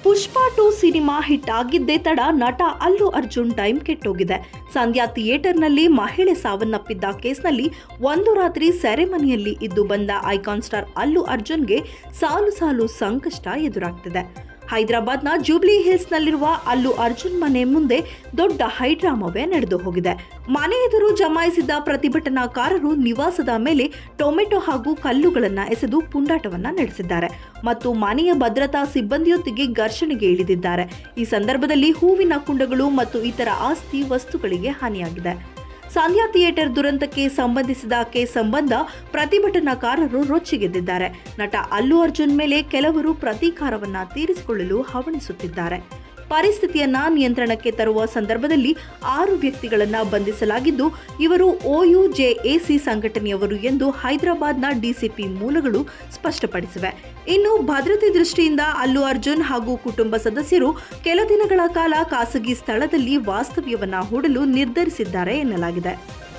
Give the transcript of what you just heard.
ಪುಷ್ಪ 2 cinema hit ಆಗಿದ್ದೇ ತಡ ನಟ Allu Arjun time ಕೆಟ್ಟೋಗಿದೆ. ಸಂಧ್ಯಾ ಥಿಯೇಟರ್ನಲ್ಲಿ ಮಹಿಳೆ ಸಾವನ್ನಪ್ಪಿದ್ದ ಕೇಸ್ನಲ್ಲಿ ಒಂದು ರಾತ್ರಿ ಸೆರೆಮನಿಯಲ್ಲಿ ಇದ್ದು ಬಂದ ಐಕಾನ್ ಸ್ಟಾರ್ ಅಲ್ಲು ಅರ್ಜುನ್ಗೆ ಸಾಲು ಸಾಲು ಸಂಕಷ್ಟ ಎದುರಾಗ್ತಿದೆ. ಹೈದರಾಬಾದ್ನ ಜೂಬ್ಲಿ ಹಿಲ್ಸ್ನಲ್ಲಿರುವ ಅಲ್ಲು ಅರ್ಜುನ್ ಮನೆ ಮುಂದೆ ದೊಡ್ಡ ಹೈಡ್ರಾಮವೇ ನಡೆದು ಹೋಗಿದೆ. ಮನೆ ಎದುರು ಜಮಾಯಿಸಿದ್ದ ಪ್ರತಿಭಟನಾಕಾರರು ನಿವಾಸದ ಮೇಲೆ ಟೊಮೆಟೊ ಹಾಗೂ ಕಲ್ಲುಗಳನ್ನು ಎಸೆದು ಪುಂಡಾಟವನ್ನ ನಡೆಸಿದ್ದಾರೆ ಮತ್ತು ಮನೆಯ ಭದ್ರತಾ ಸಿಬ್ಬಂದಿಯೊಂದಿಗೆ ಘರ್ಷಣೆಗೆ ಇಳಿದಿದ್ದಾರೆ. ಈ ಸಂದರ್ಭದಲ್ಲಿ ಹೂವಿನ ಕುಂಡಗಳು ಮತ್ತು ಇತರ ಆಸ್ತಿ ವಸ್ತುಗಳಿಗೆ ಹಾನಿಯಾಗಿದೆ. ಸಂಧ್ಯಾ ಥಿಯೇಟರ್ ದುರಂತಕ್ಕೆ ಸಂಬಂಧಿಸಿದ ಕೇಸ್ ಸಂಬಂಧ ಪ್ರತಿಭಟನಾಕಾರರು ರೊಚ್ಚಿಗೆದ್ದಿದ್ದಾರೆ. ನಟ ಅಲ್ಲು ಅರ್ಜುನ್ ಮೇಲೆ ಕೆಲವರು ಪ್ರತೀಕಾರವನ್ನ ತೀರಿಸಿಕೊಳ್ಳಲು ಹವಣಿಸುತ್ತಿದ್ದಾರೆ. ಪರಿಸ್ಥಿತಿಯನ್ನ ನಿಯಂತ್ರಣಕ್ಕೆ ತರುವ ಸಂದರ್ಭದಲ್ಲಿ 6 ವ್ಯಕ್ತಿಗಳನ್ನು ಬಂಧಿಸಲಾಗಿದ್ದು, ಇವರು OUJAC ಸಂಘಟನೆಯವರು ಎಂದು ಹೈದರಾಬಾದ್ನ ಡಿಸಿಪಿ ಮೂಲಗಳು ಸ್ಪಷ್ಟಪಡಿಸಿವೆ. ಇನ್ನು ಭದ್ರತೆ ದೃಷ್ಟಿಯಿಂದ ಅಲ್ಲು ಅರ್ಜುನ್ ಹಾಗೂ ಕುಟುಂಬ ಸದಸ್ಯರು ಕೆಲ ದಿನಗಳ ಕಾಲ ಖಾಸಗಿ ಸ್ಥಳದಲ್ಲಿ ವಾಸ್ತವ್ಯವನ್ನ ಹೂಡಲು ನಿರ್ಧರಿಸಿದ್ದಾರೆ ಎನ್ನಲಾಗಿದೆ.